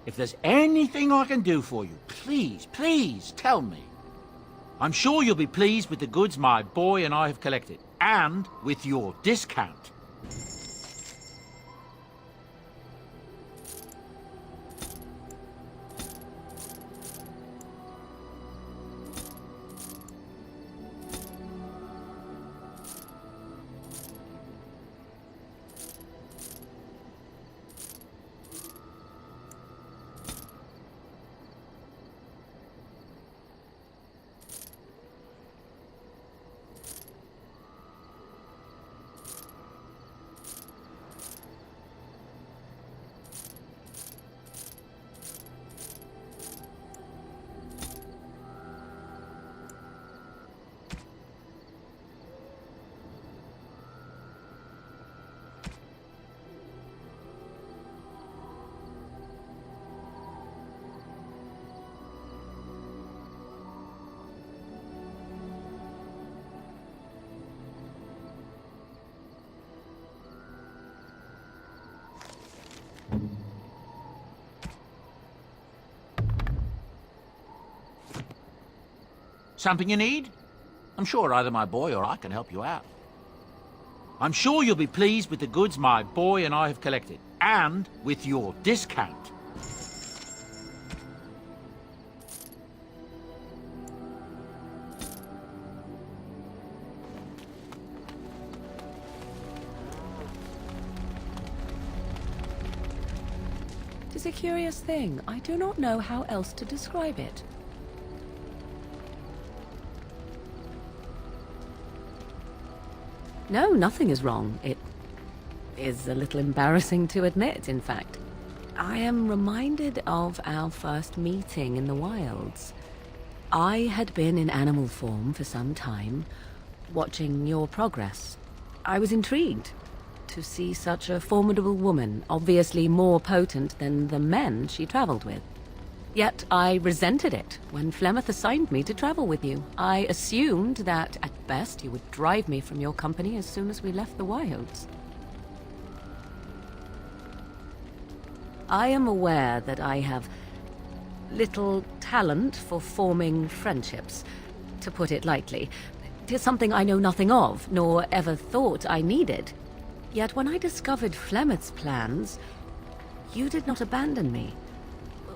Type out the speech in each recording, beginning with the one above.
If there's anything I can do for you, please, please tell me. I'm sure you'll be pleased with the goods my boy and I have collected, and with your discount. Something you need? I'm sure either my boy or I can help you out. I'm sure you'll be pleased with the goods my boy and I have collected, and with your discount. Tis a curious thing. I do not know how else to describe it. No, nothing is wrong. It is a little embarrassing to admit, in fact. I am reminded of our first meeting in the wilds. I had been in animal form for some time, watching your progress. I was intrigued to see such a formidable woman, obviously more potent than the men she traveled with. Yet I resented it when Flemeth assigned me to travel with you. I assumed that, at best, you would drive me from your company as soon as we left the wilds. I am aware that I have little talent for forming friendships, to put it lightly. 'Tis something I know nothing of, nor ever thought I needed. Yet when I discovered Flemeth's plans, you did not abandon me.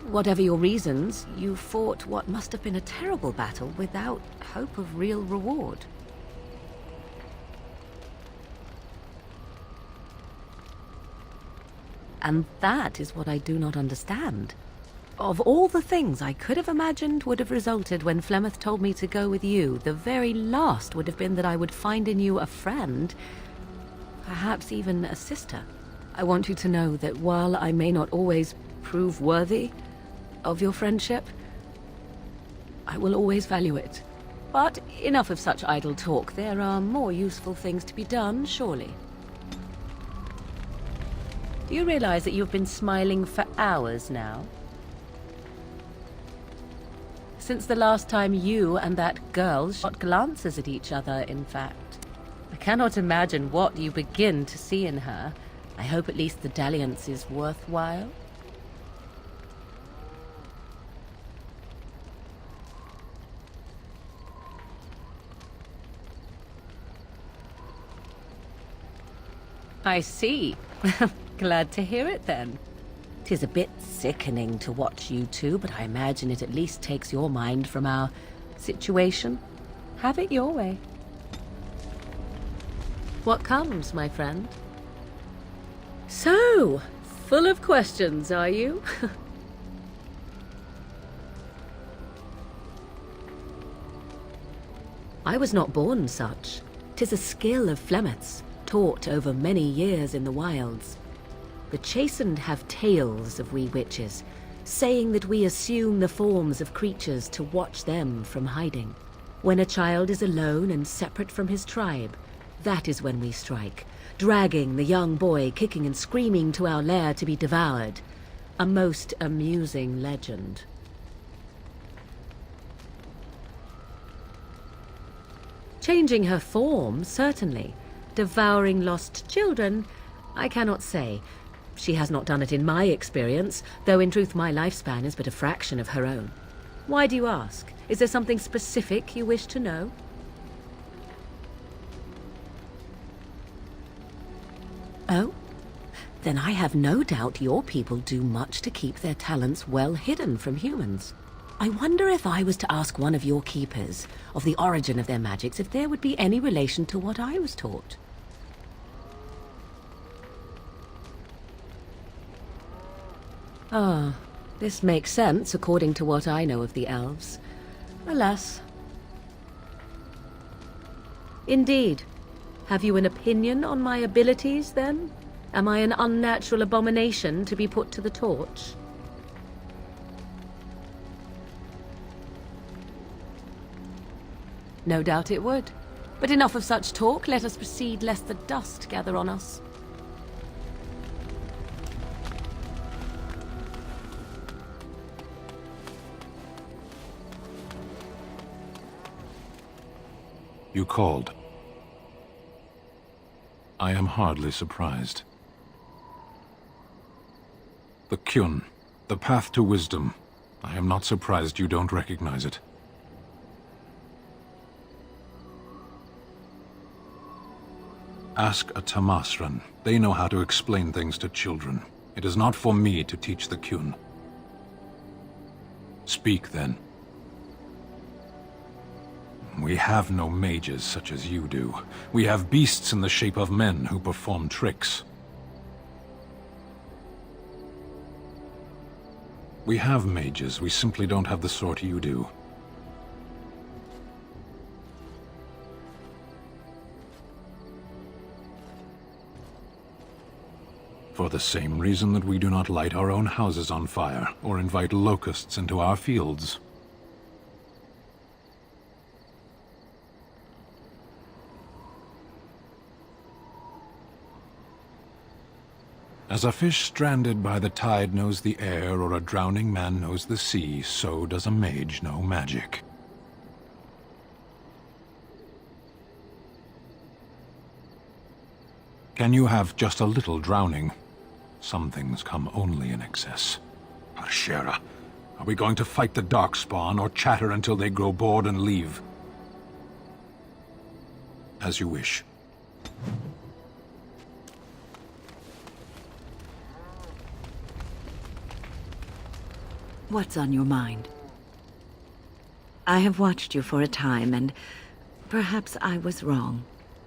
Whatever your reasons, you fought what must have been a terrible battle without hope of real reward. And that is what I do not understand. Of all the things I could have imagined would have resulted when Flemeth told me to go with you, the very last would have been that I would find in you a friend, perhaps even a sister. I want you to know that while I may not always prove worthy of your friendship, I will always value it. But enough of such idle talk. There are more useful things to be done, surely. Do you realize that you've been smiling for hours now? Since the last time you and that girl shot glances at each other, in fact. I cannot imagine what you begin to see in her. I hope at least the dalliance is worthwhile. I see. Glad to hear it, then. 'Tis a bit sickening to watch you two, but I imagine it at least takes your mind from our situation. Have it your way. What comes, my friend? So, full of questions, are you? I was not born such. 'Tis a skill of Flemeth's, taught over many years in the wilds. The chastened have tales of we witches, saying that we assume the forms of creatures to watch them from hiding. When a child is alone and separate from his tribe, that is when we strike, dragging the young boy kicking and screaming to our lair to be devoured. A most amusing legend. Changing her form, certainly. Devouring lost children, I cannot say. She has not done it in my experience, though in truth my lifespan is but a fraction of her own. Why do you ask? Is there something specific you wish to know? Oh? Then I have no doubt your people do much to keep their talents well hidden from humans. I wonder if I was to ask one of your keepers of the origin of their magics, if there would be any relation to what I was taught. Ah, this makes sense according to what I know of the elves. Alas. Indeed. Have you an opinion on my abilities, then? Am I an unnatural abomination to be put to the torch? No doubt it would. But enough of such talk. Let us proceed, lest the dust gather on us. You called. I am hardly surprised. The Kyun, the path to wisdom. I am not surprised you don't recognize it. Ask a Tamasran. They know how to explain things to children. It is not for me to teach the Kyun. Speak, then. We have no mages such as you do. We have beasts in the shape of men who perform tricks. We have mages, we simply don't have the sort you do. For the same reason that we do not light our own houses on fire, or invite locusts into our fields. As a fish stranded by the tide knows the air, or a drowning man knows the sea, so does a mage know magic. Can you have just a little drowning? Some things come only in excess. Arshera, are we going to fight the Darkspawn, or chatter until they grow bored and leave? As you wish. What's on your mind? I have watched you for a time, and perhaps I was wrong.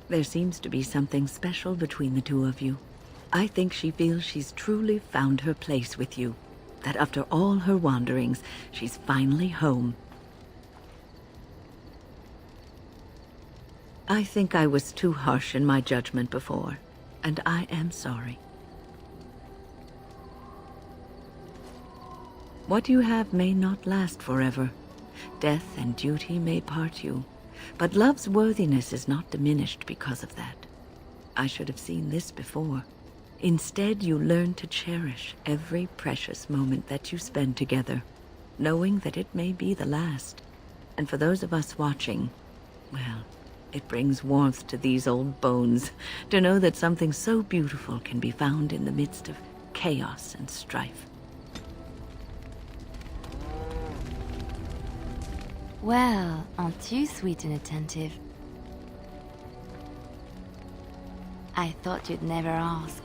There seems to be something special between the two of you. I think she feels she's truly found her place with you. That after all her wanderings, she's finally home. I think I was too harsh in my judgment before, and I am sorry. What you have may not last forever. Death and duty may part you, but love's worthiness is not diminished because of that. I should have seen this before. Instead, you learn to cherish every precious moment that you spend together, knowing that it may be the last. And for those of us watching, well, it brings warmth to these old bones to know that something so beautiful can be found in the midst of chaos and strife. Well, aren't you sweet and attentive? I thought you'd never ask.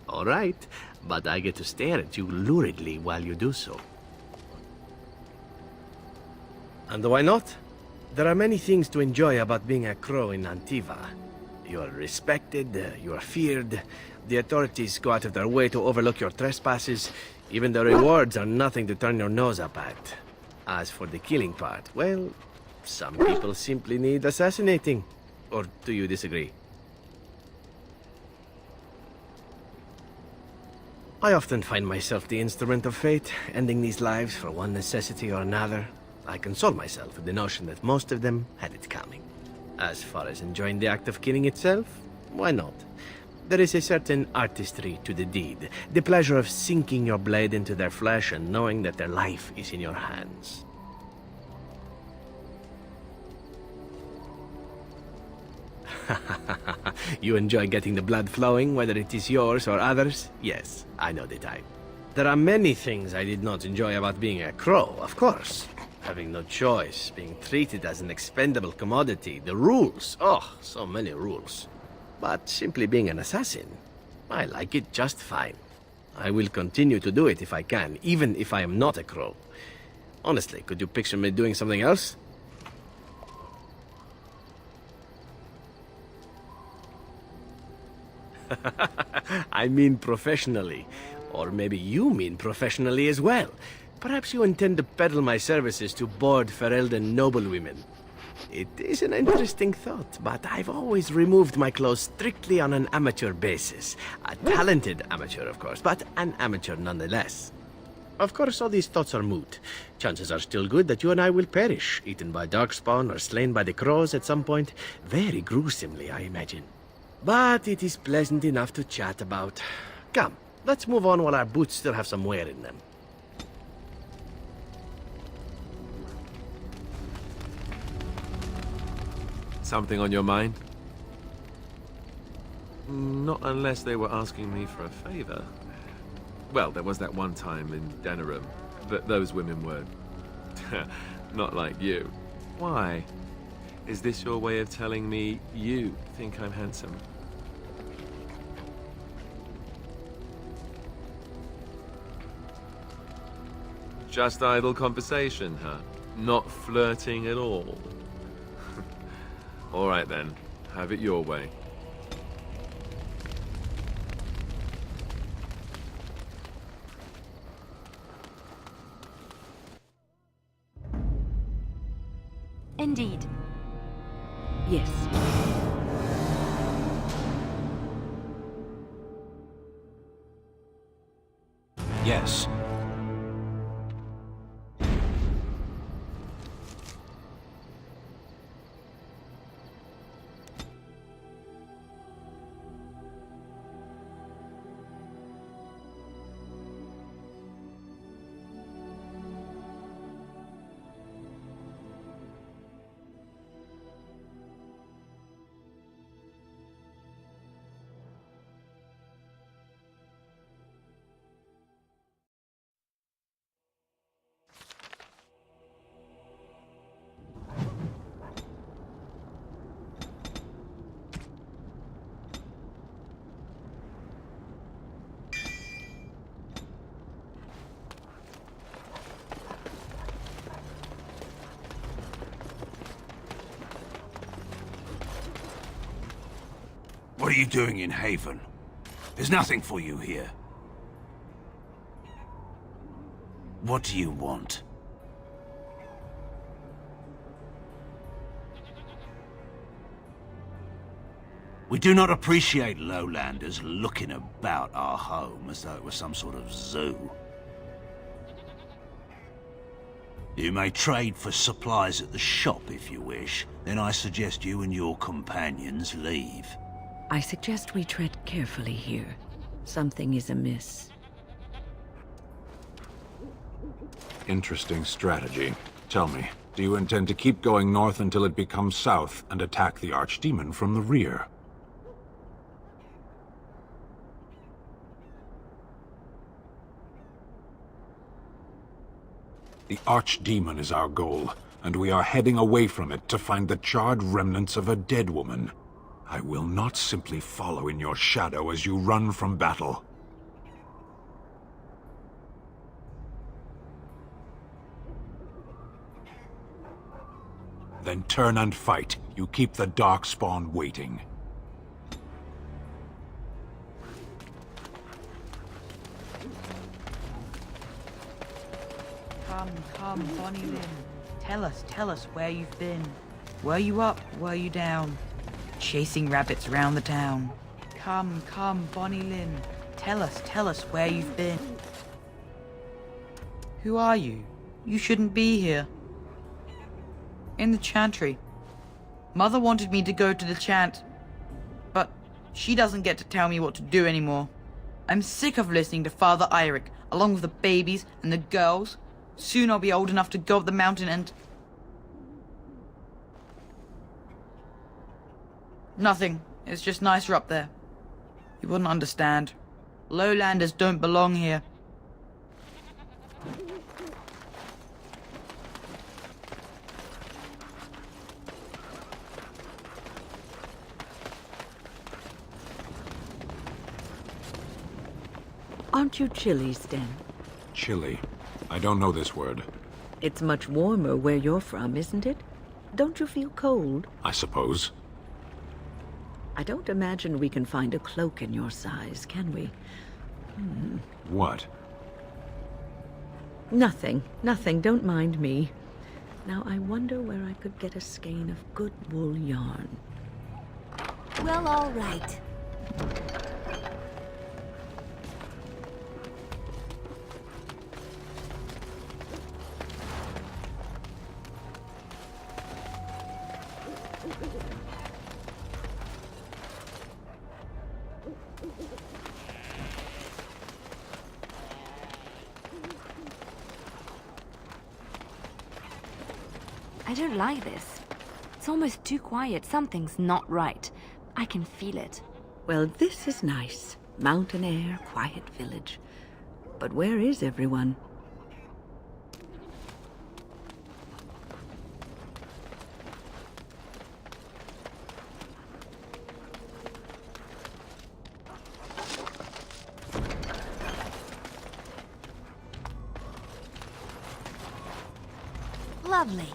All right, but I get to stare at you luridly while you do so. And why not? There are many things to enjoy about being a crow in Antiva. You are respected, you are feared, the authorities go out of their way to overlook your trespasses, even the rewards are nothing to turn your nose up at. As for the killing part, well, some people simply need assassinating. Or do you disagree? I often find myself the instrument of fate, ending these lives for one necessity or another. I console myself with the notion that most of them had it coming. As far as enjoying the act of killing itself, why not? There is a certain artistry to the deed, the pleasure of sinking your blade into their flesh and knowing that their life is in your hands. You enjoy getting the blood flowing, whether it is yours or others? Yes, I know the type. There are many things I did not enjoy about being a crow, of course. Having no choice, being treated as an expendable commodity, the rules, oh, so many rules. But simply being an assassin, I like it just fine. I will continue to do it if I can, even if I am not a crow. Honestly, could you picture me doing something else? I mean professionally. Or maybe you mean professionally as well. Perhaps you intend to peddle my services to bored Ferelden noblewomen. It is an interesting thought, but I've always removed my clothes strictly on an amateur basis. A talented amateur, of course, but an amateur nonetheless. Of course, all these thoughts are moot. Chances are still good that you and I will perish, eaten by darkspawn or slain by the crows at some point. Very gruesomely, I imagine. But it is pleasant enough to chat about. Come, let's move on while our boots still have some wear in them. Something on your mind? Not unless they were asking me for a favor. Well, there was that one time in Denerim, but those women were not like you. Why? Is this your way of telling me you think I'm handsome? Just idle conversation, huh? Not flirting at all. All right then, have it your way. Indeed. Yes. Yes. What are you doing in Haven? There's nothing for you here. What do you want? We do not appreciate lowlanders looking about our home as though it was some sort of zoo. You may trade for supplies at the shop if you wish, then I suggest you and your companions leave. I suggest we tread carefully here. Something is amiss. Interesting strategy. Tell me, do you intend to keep going north until it becomes south and attack the Archdemon from the rear? The Archdemon is our goal, and we are heading away from it to find the charred remnants of a dead woman. I will not simply follow in your shadow as you run from battle. Then turn and fight. You keep the Darkspawn waiting. Come, Bonnie Lynn. Tell us where you've been. Were you up? Were you down? Chasing rabbits round the town. Come, Bonnie Lynn. Tell us where you've been. Who are you? You shouldn't be here. In the chantry. Mother wanted me to go to the chant, but she doesn't get to tell me what to do anymore. I'm sick of listening to Father Eirik, along with the babies and the girls. Soon I'll be old enough to go up the mountain and... Nothing. It's just nicer up there. You wouldn't understand. Lowlanders don't belong here. Aren't you chilly, Sten? Chilly. I don't know this word. It's much warmer where you're from, isn't it? Don't you feel cold? I suppose. I don't imagine we can find a cloak in your size, can we? What? Nothing. Don't mind me. Now, I wonder where I could get a skein of good wool yarn. Well, all right. I don't like this. It's almost too quiet. Something's not right. I can feel it. Well, this is nice. Mountain air, quiet village. But where is everyone? Lovely.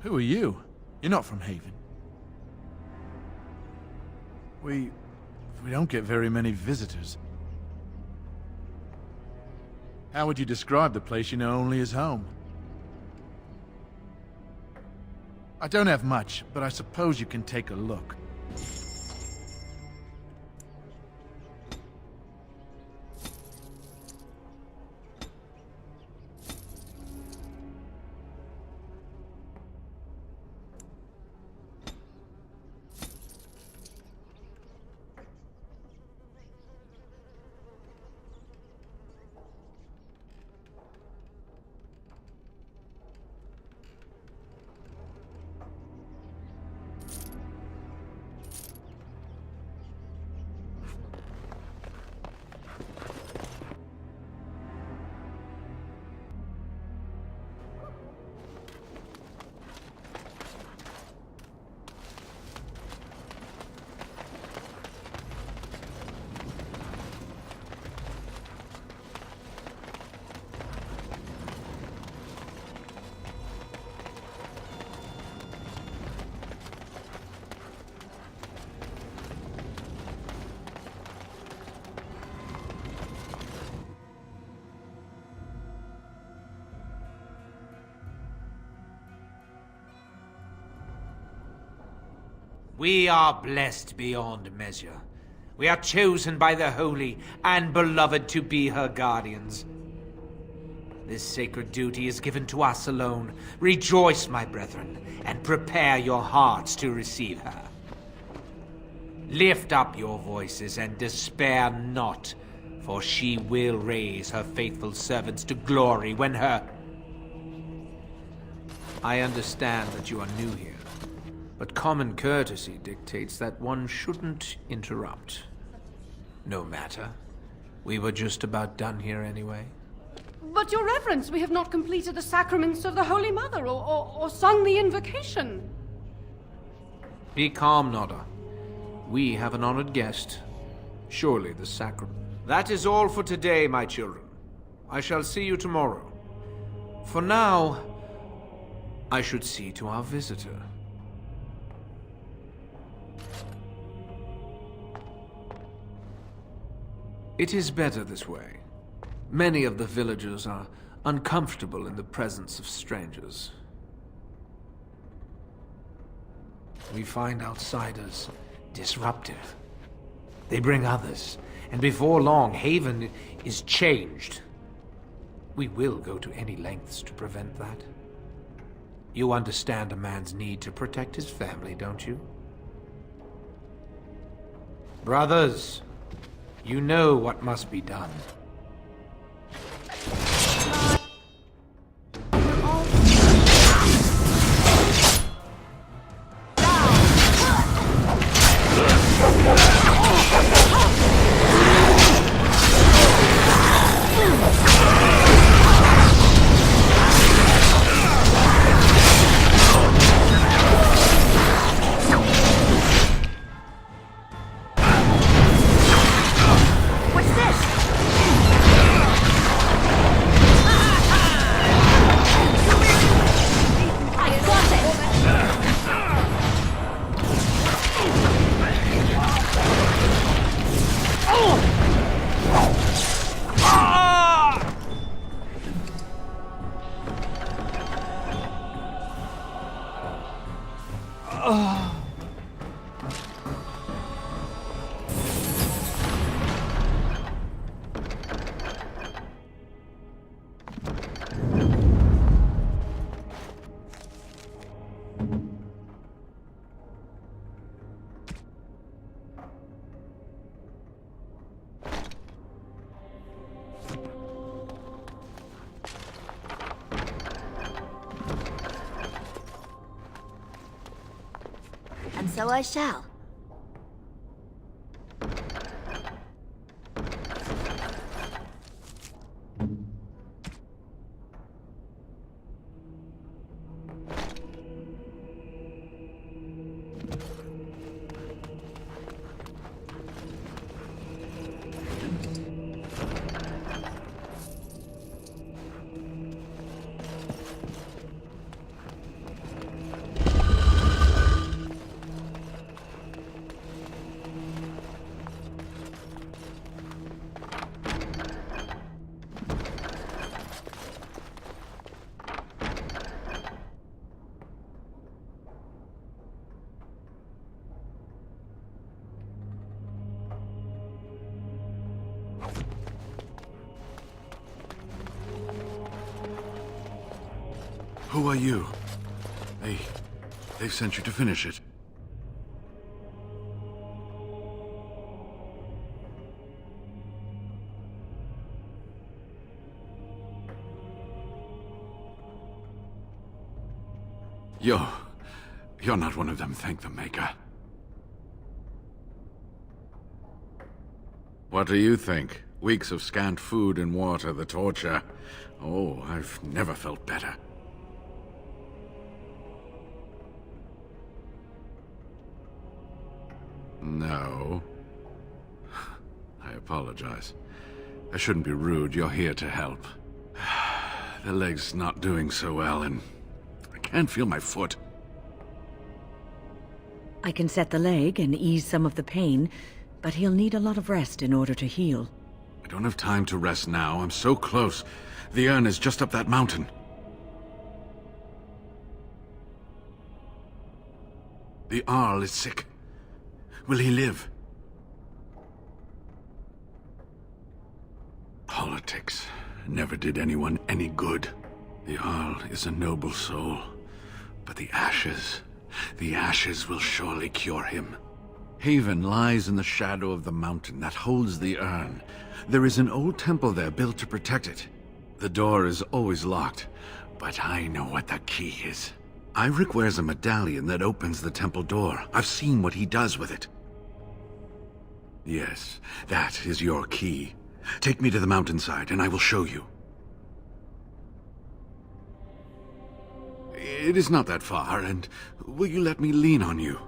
Who are you? You're not from Haven. We don't get very many visitors. How would you describe the place you know only as home? I don't have much, but I suppose you can take a look. We are blessed beyond measure. We are chosen by the holy and beloved to be her guardians. This sacred duty is given to us alone. Rejoice, my brethren, and prepare your hearts to receive her. Lift up your voices and despair not, for she will raise her faithful servants to glory when her... I understand that you are new here. but common courtesy dictates that one shouldn't interrupt. No matter. We were just about done here anyway. But, Your Reverence, we have not completed the sacraments of the Holy Mother or sung the invocation. Be calm, Nodda. We have an honored guest. Surely the sacrament. That is all for today, my children. I shall see you tomorrow. For now, I should see to our visitor. It is better this way. Many of the villagers are uncomfortable in the presence of strangers. We find outsiders disruptive. They bring others, and before long, Haven is changed. We will go to any lengths to prevent that. You understand a man's need to protect his family, don't you? Brothers, you know what must be done. And so I shall. Who are you? They've sent you to finish it. You're not one of them, thank the Maker. What do you think? Weeks of scant food and water, the torture. Oh, I've never felt better. No. I apologize. I shouldn't be rude. You're here to help. The leg's not doing so well, and I can't feel my foot. I can set the leg and ease some of the pain, but he'll need a lot of rest in order to heal. I don't have time to rest now. I'm so close. The urn is just up that mountain. The Arl is sick. Will he live? Politics never did anyone any good. The Arl is a noble soul, but the ashes will surely cure him. Haven lies in the shadow of the mountain that holds the urn. There is an old temple there built to protect it. The door is always locked, but I know what the key is. Ivric wears a medallion that opens the temple door. I've seen what he does with it. Yes, that is your key. Take me to the mountainside, and I will show you. It is not that far, and will you let me lean on you?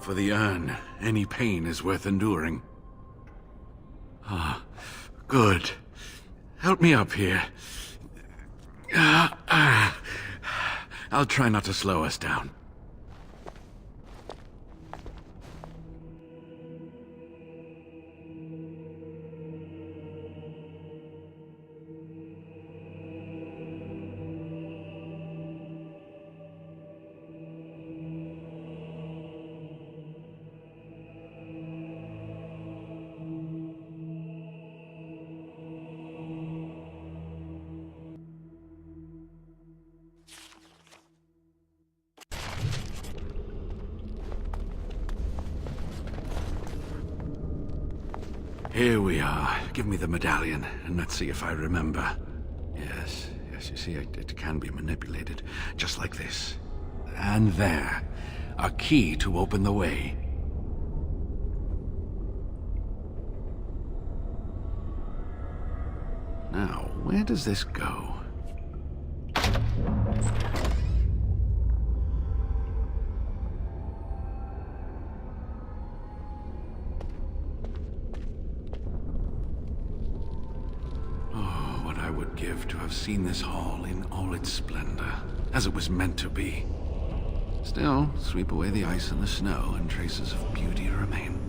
For the urn, any pain is worth enduring. Ah, good. Help me up here. I'll try not to slow us down. Here we are. Give me the medallion, and let's see if I remember. Yes, you see, it can be manipulated, just like this. And there. A key to open the way. Now, where does this go? Give to have seen this hall in all its splendor, as it was meant to be. Still, sweep away the ice and the snow, and traces of beauty remain.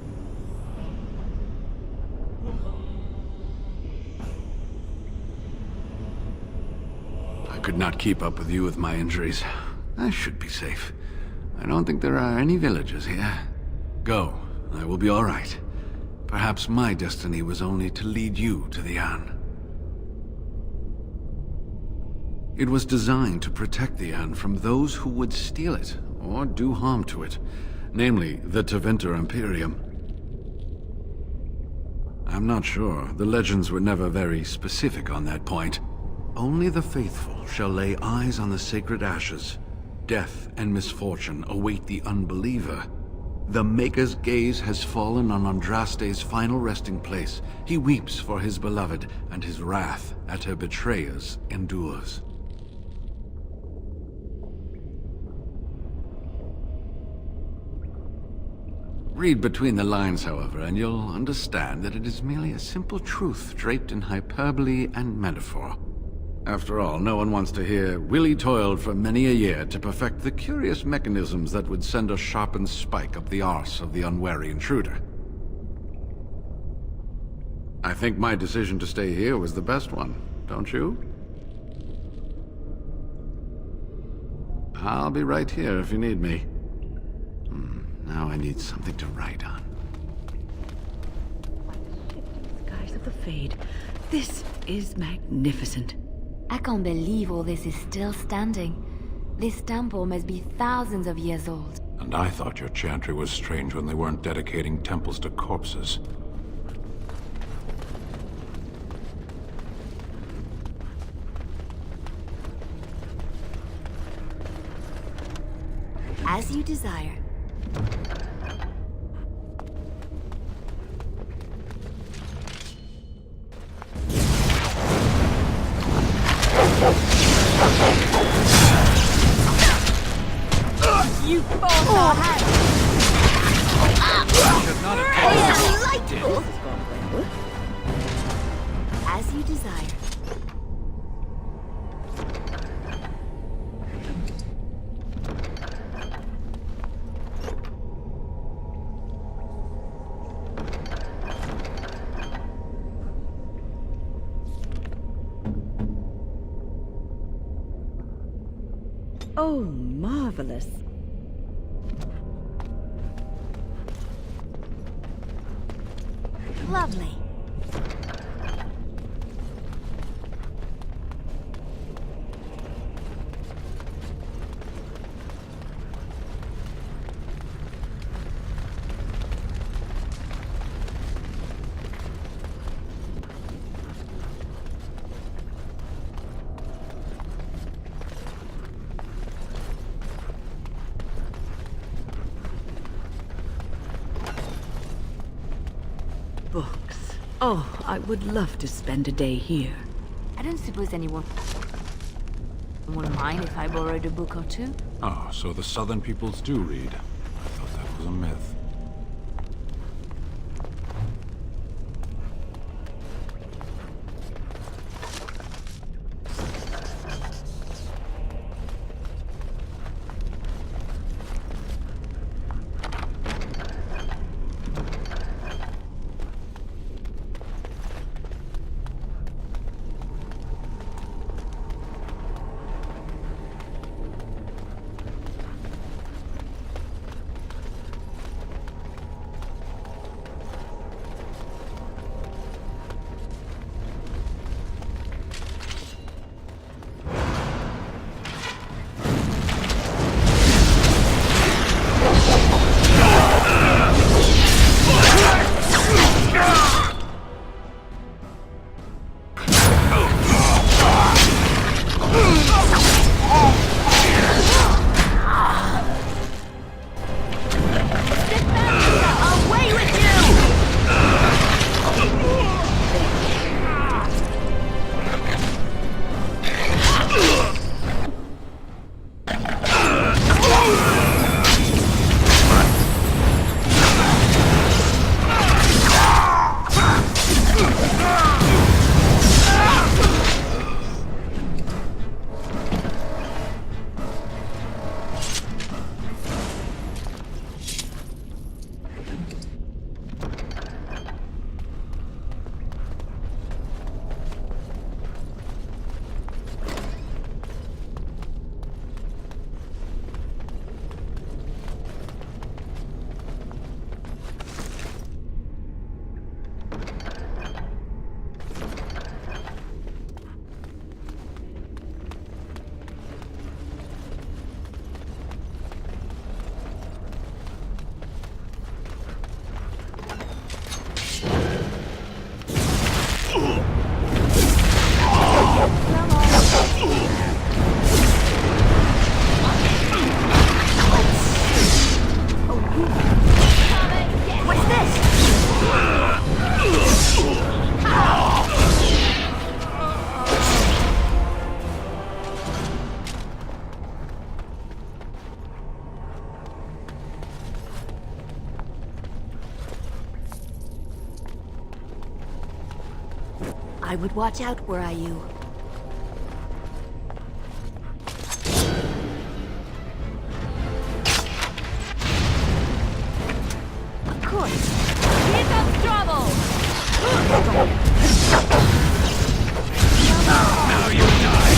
I could not keep up with you with my injuries. I should be safe. I don't think there are any villagers here. Go, I will be all right. Perhaps my destiny was only to lead you to the urn. It was designed to protect the urn from those who would steal it or do harm to it, namely the Tevinter Imperium. I'm not sure. The legends were never very specific on that point. Only the faithful shall lay eyes on the sacred ashes. Death and misfortune await the unbeliever. The Maker's gaze has fallen on Andraste's final resting place. He weeps for his beloved, and his wrath at her betrayers endures. Read between the lines, however, and you'll understand that it is merely a simple truth draped in hyperbole and metaphor. After all, no one wants to hear, Willie toiled for many a year to perfect the curious mechanisms that would send a sharpened spike up the arse of the unwary intruder. I think my decision to stay here was the best one, don't you? I'll be right here if you need me. Now I need something to write on. Skies of the Fade. This is magnificent. I can't believe all this is still standing. This temple must be thousands of years old. And I thought your chantry was strange when they weren't dedicating temples to corpses. As you desire. You forced our hand. Should not have taken Delightful. As you desire. Oh, marvelous. Lovely. Oh, I would love to spend a day here. I don't suppose anyone would mind if I borrowed a book or two. Ah, so the southern peoples do read. I thought that was a myth. I would watch out, were I you. Of course. Here comes trouble! Now you die!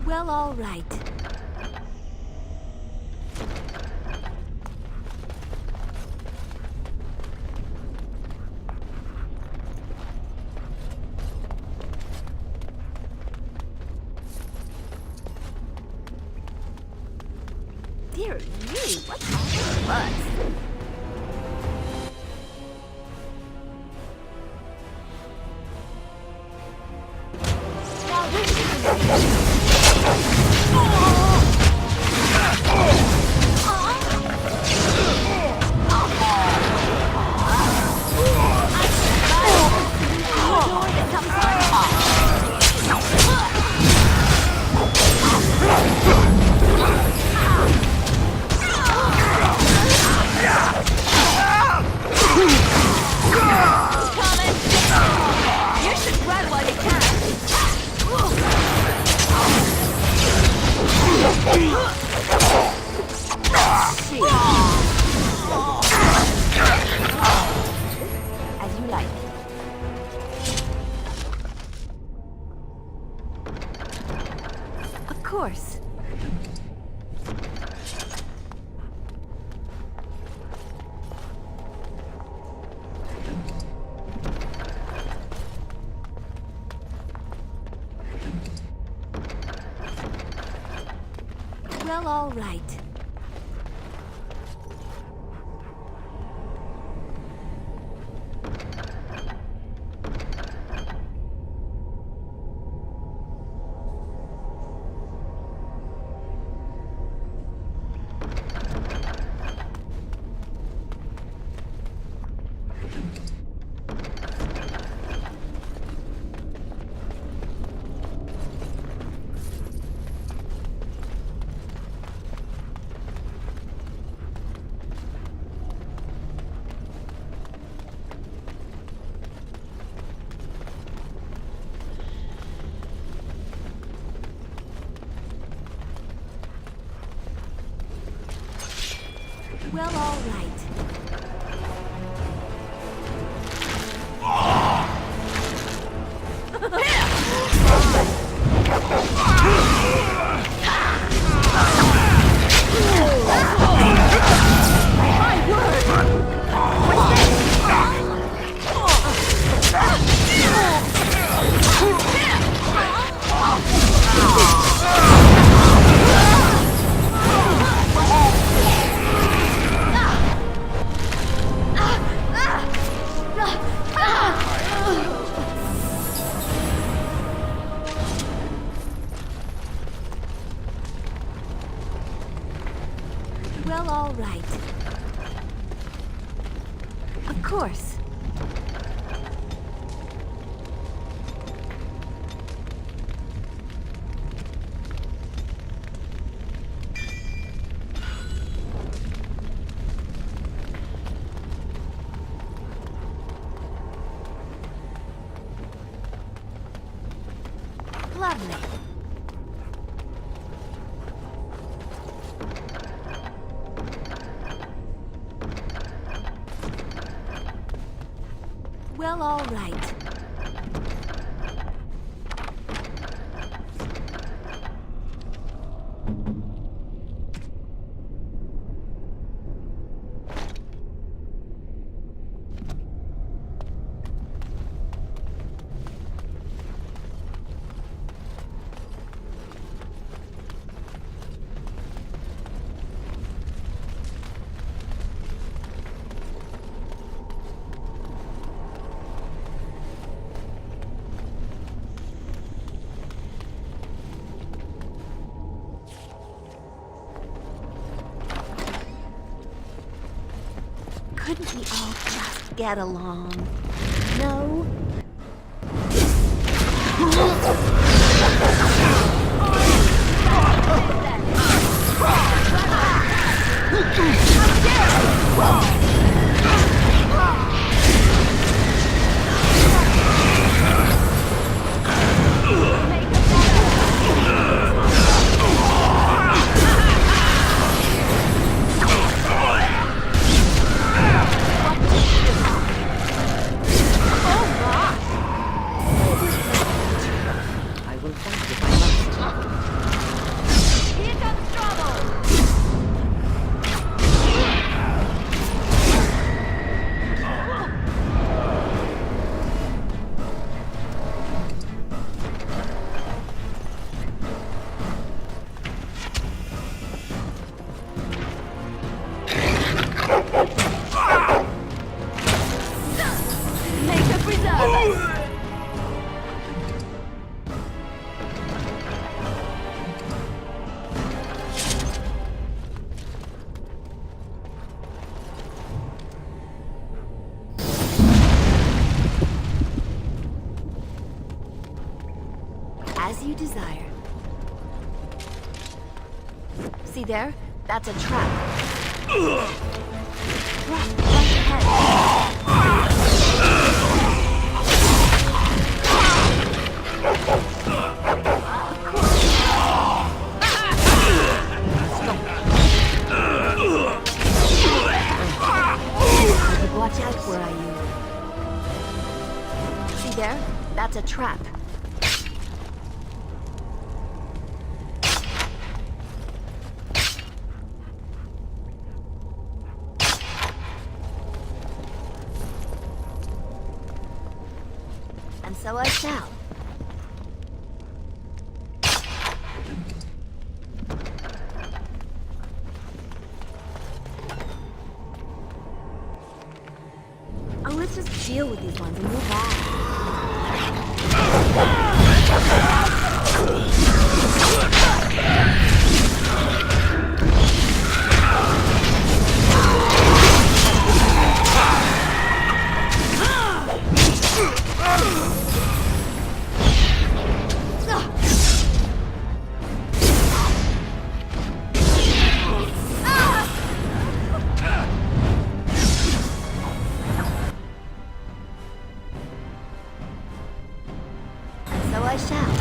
Well, all right. Dear me, what's all this fuss? As you like. Of course. Well, all right. Well, all right. My word! What's this? Well, all right. Of course. Lovely. Well, all right. Couldn't we all just get along? No? See there? That's a trap. Trap right ahead. Watch out where I use. See there? That's a trap. And so I shall. Oh, let's just deal with these ones and move on. So I shall.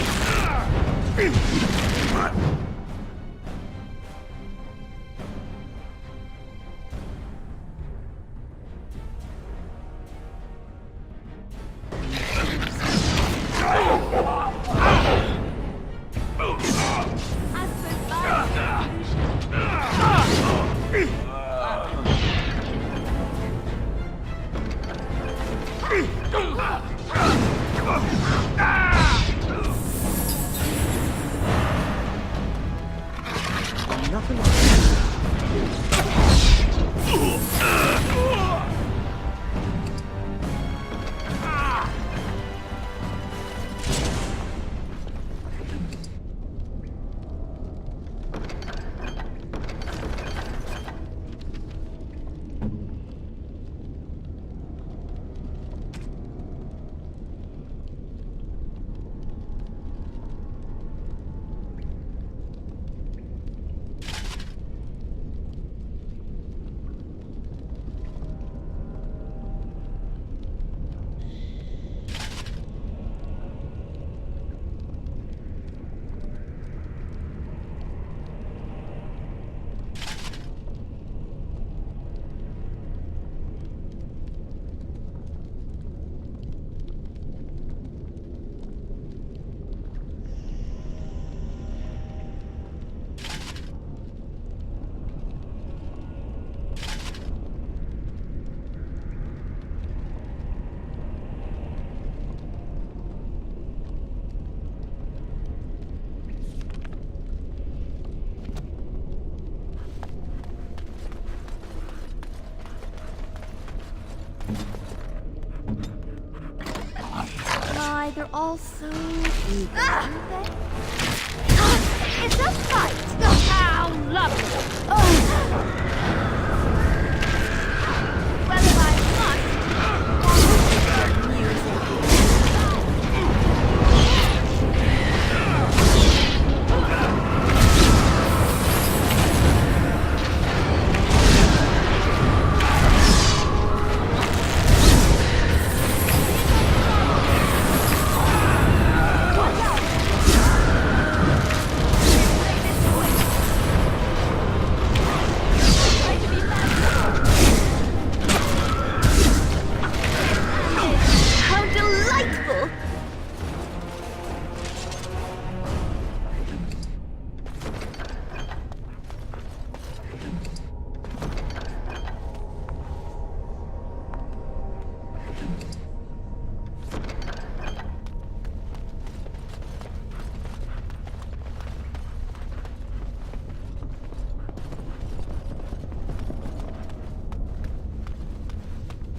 They're all so eager, aren't they? It's a fight! How lovely! Well, if I must, music.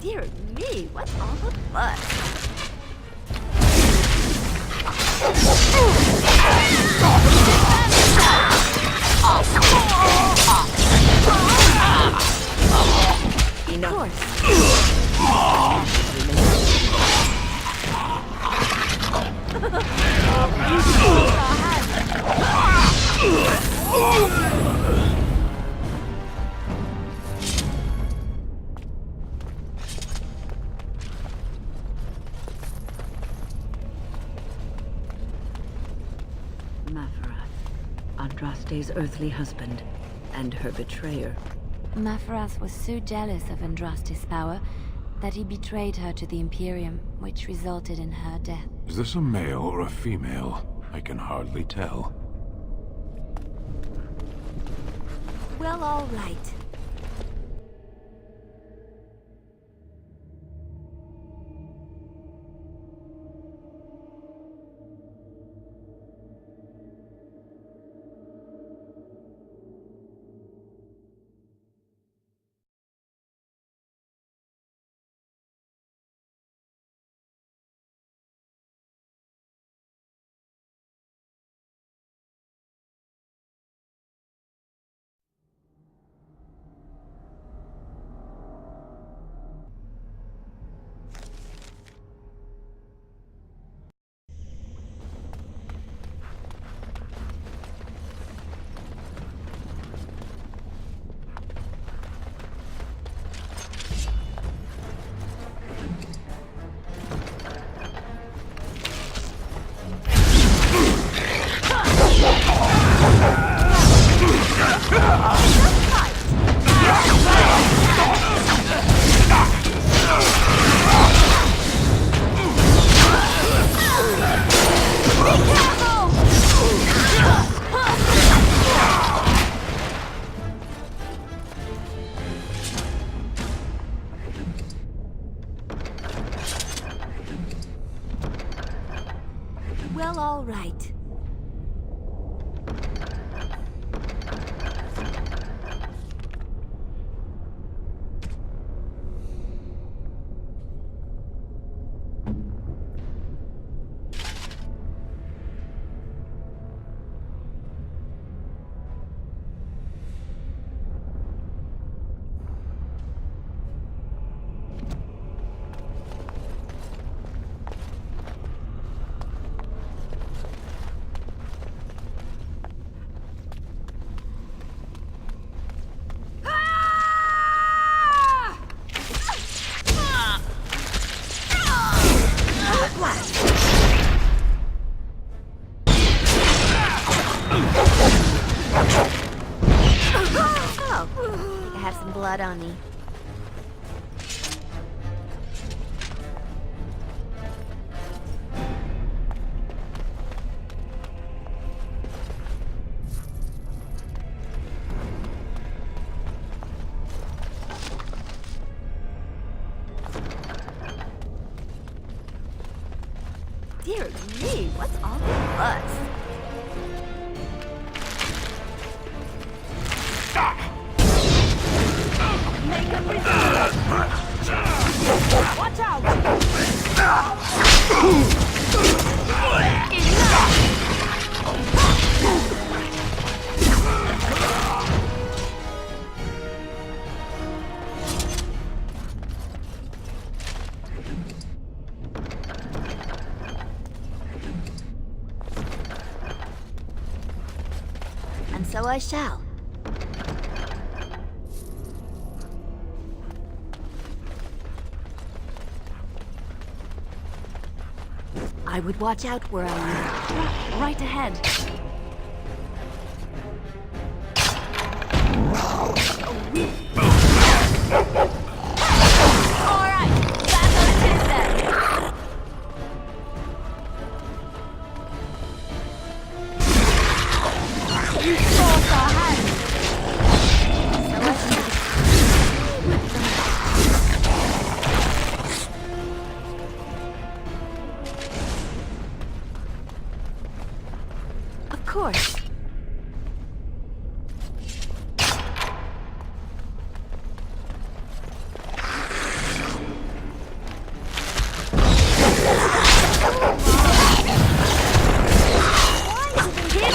Dear me, what's all the fuss? Of course. Andraste's earthly husband, and her betrayer. Mafras was so jealous of Andraste's power that he betrayed her to the Imperium, which resulted in her death. Is this a male or a female? I can hardly tell. Well, all right. Well, all right. Oh, I have some blood on me. Dear me, what's all the fuss? Make them resist! Watch out! And so I shall. I would watch out where I am. Right ahead. All right, that's what it is then. You force our hand. So let's Of course. Why is it in here?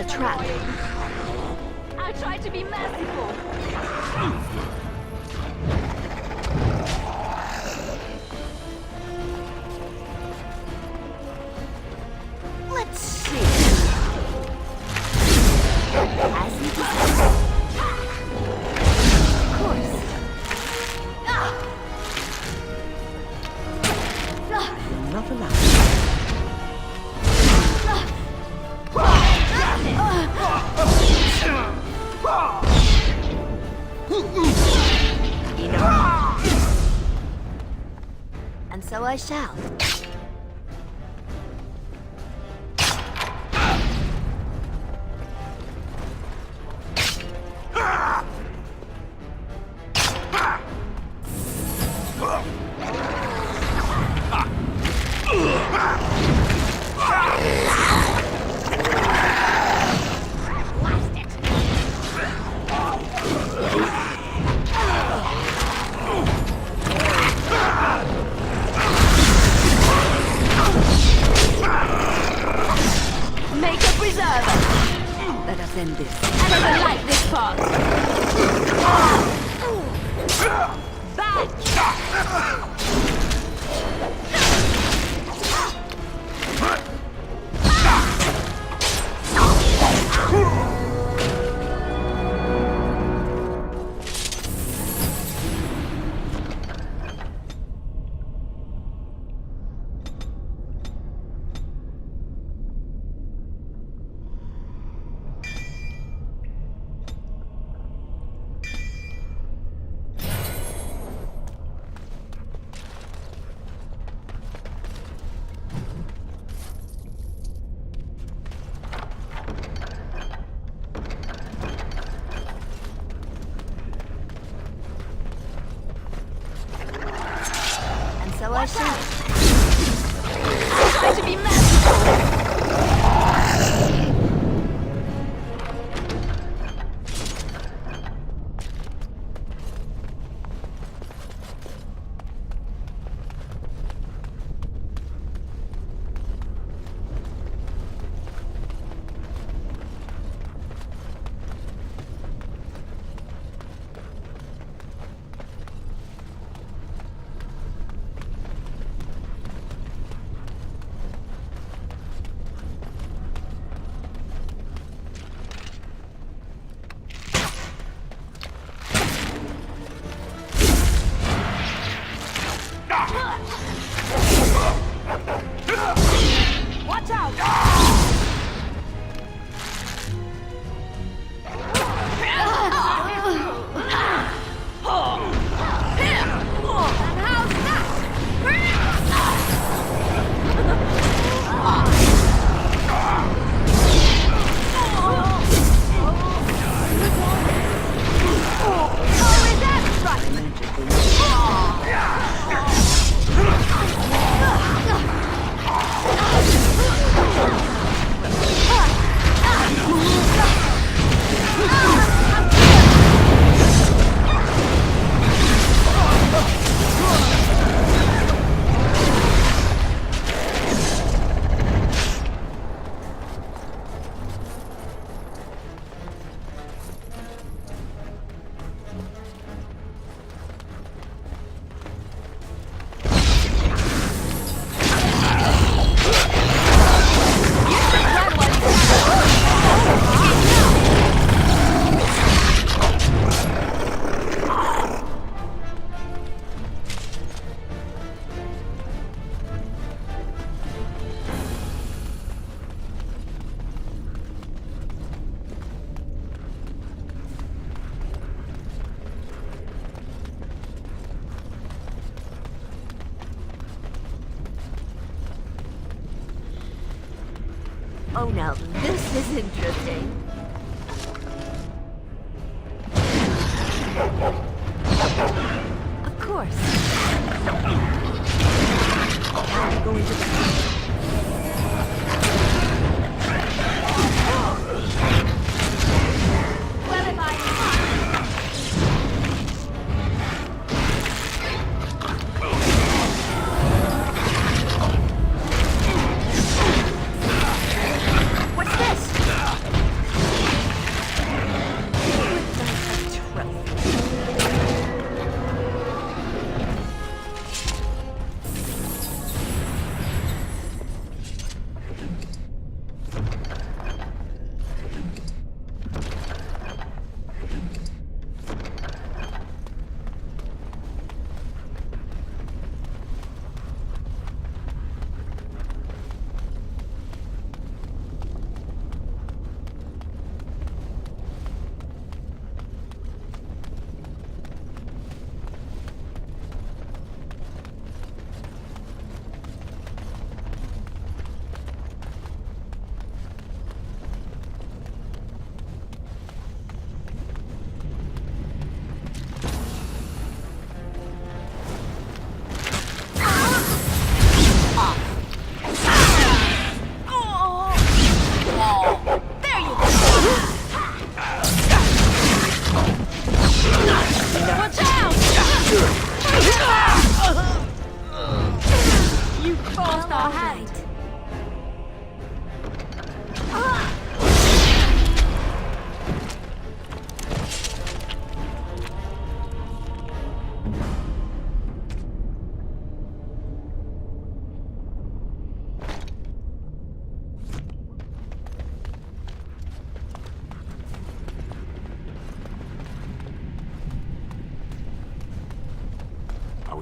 a trap. I'll try to be merciful. Let's see. As you desire. Of course. Not allowed. And so I shall. Make a preserver. Let us end this. I never liked this part. Back! So I shall. I'll try to be merciful. Watch out! Oh, now this is interesting. Of course. I'm going to the... What's this?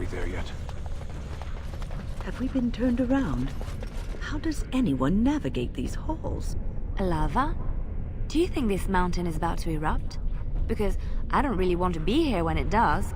we there yet? Have we been turned around? How does anyone navigate these halls? Lava? Do you think this mountain is about to erupt? Because I don't really want to be here when it does.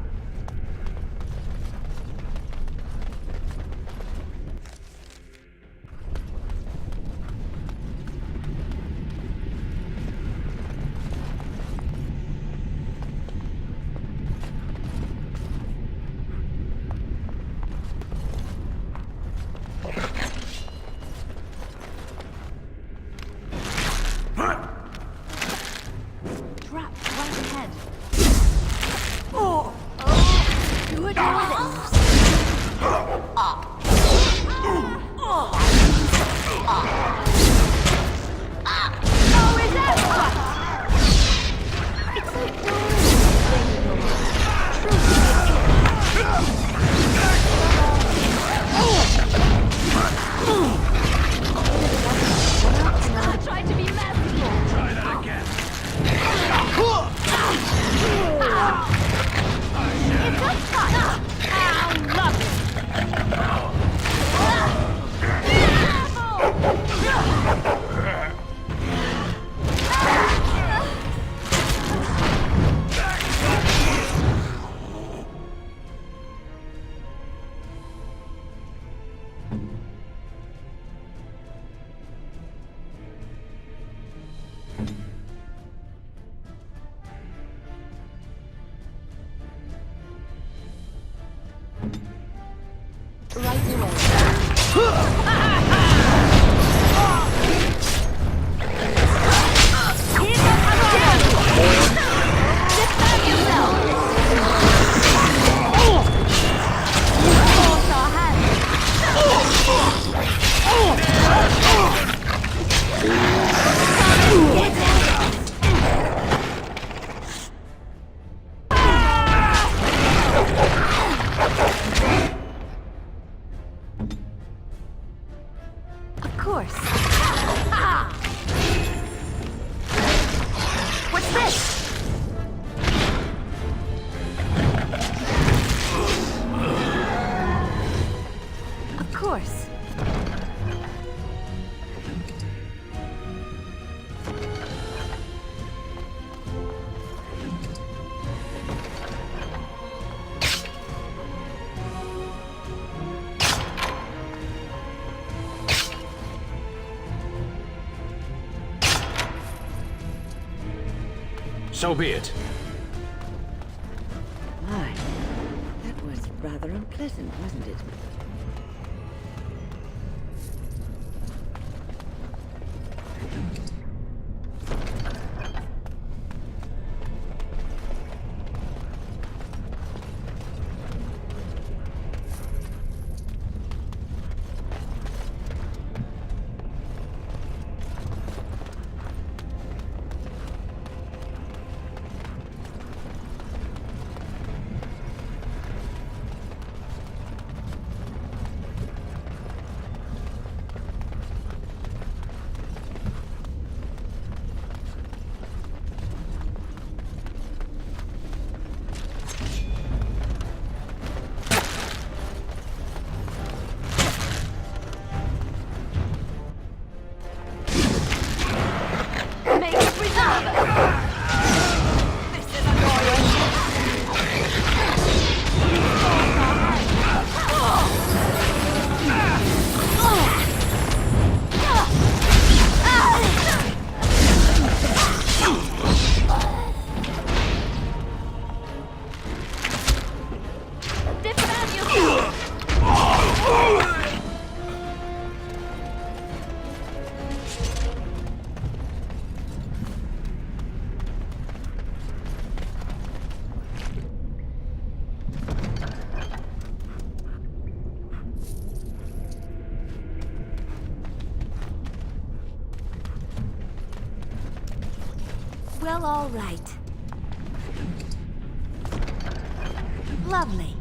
So be it. My, that was rather unpleasant, wasn't it? Well, all right. Lovely.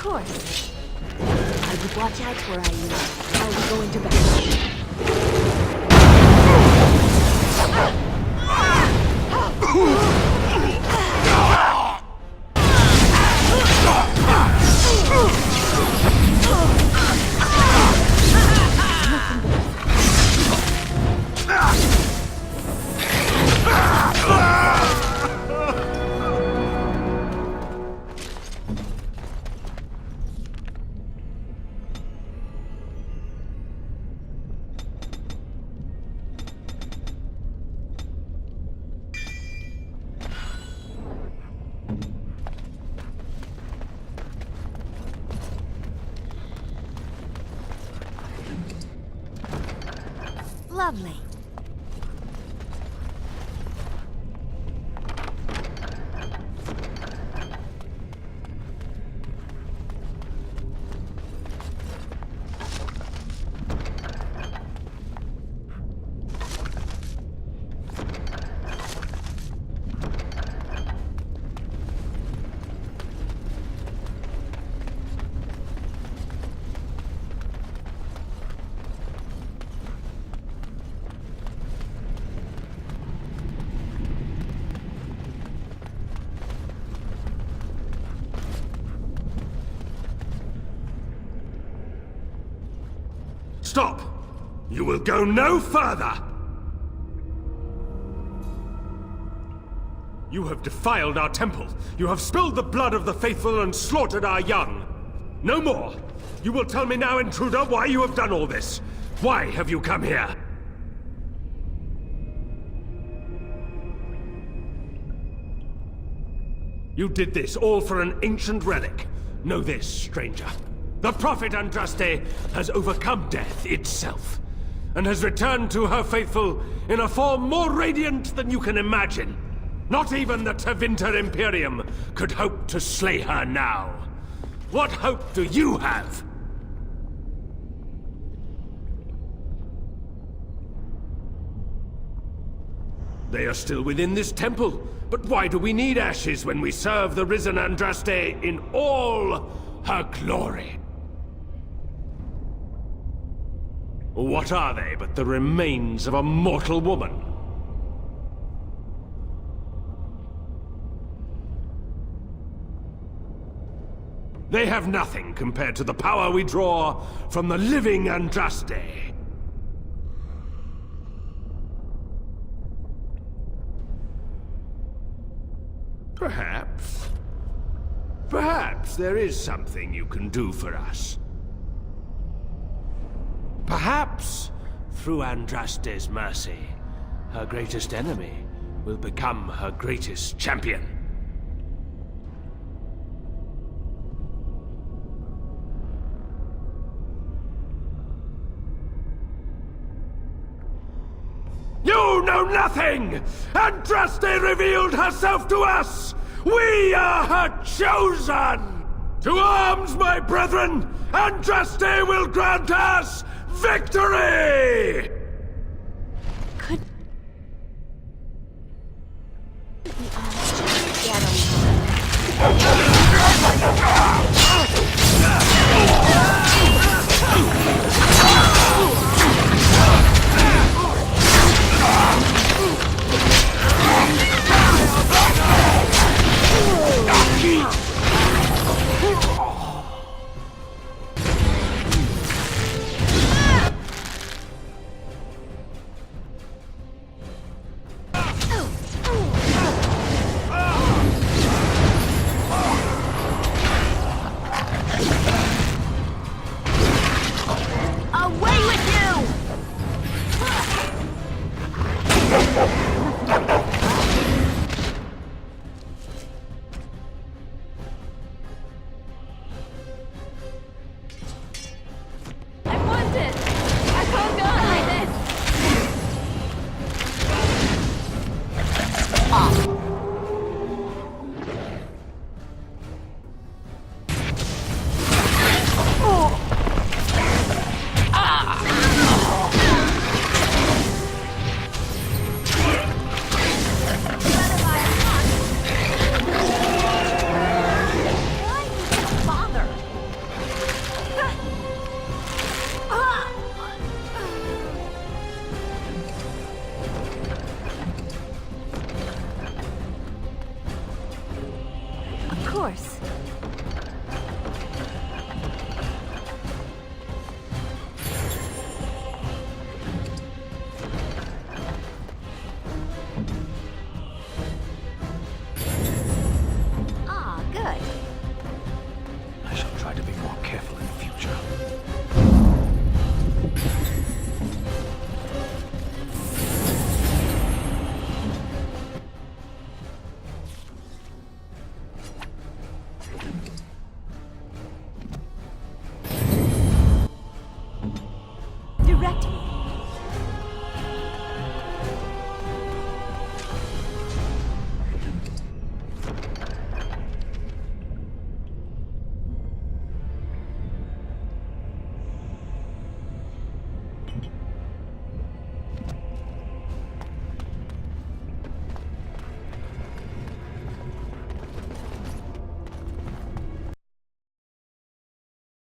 course. I would watch out where I live. Are we going to bed? Lovely. Stop! You will go no further! You have defiled our temple. You have spilled the blood of the faithful and slaughtered our young. No more! You will tell me now, intruder, why you have done all this. Why have you come here? You did this all for an ancient relic. Know this, stranger. The prophet Andraste has overcome death itself, and has returned to her faithful in a form more radiant than you can imagine. Not even the Tevinter Imperium could hope to slay her now. What hope do you have? They are still within this temple, but why do we need ashes when we serve the risen Andraste in all her glory? What are they but the remains of a mortal woman? They have nothing compared to the power we draw from the living Andraste. Perhaps there is something you can do for us. Perhaps, through Andraste's mercy, her greatest enemy will become her greatest champion. You know nothing! Andraste revealed herself to us! We are her chosen! To arms, my brethren! Andraste will grant us victory! Could we all just get course.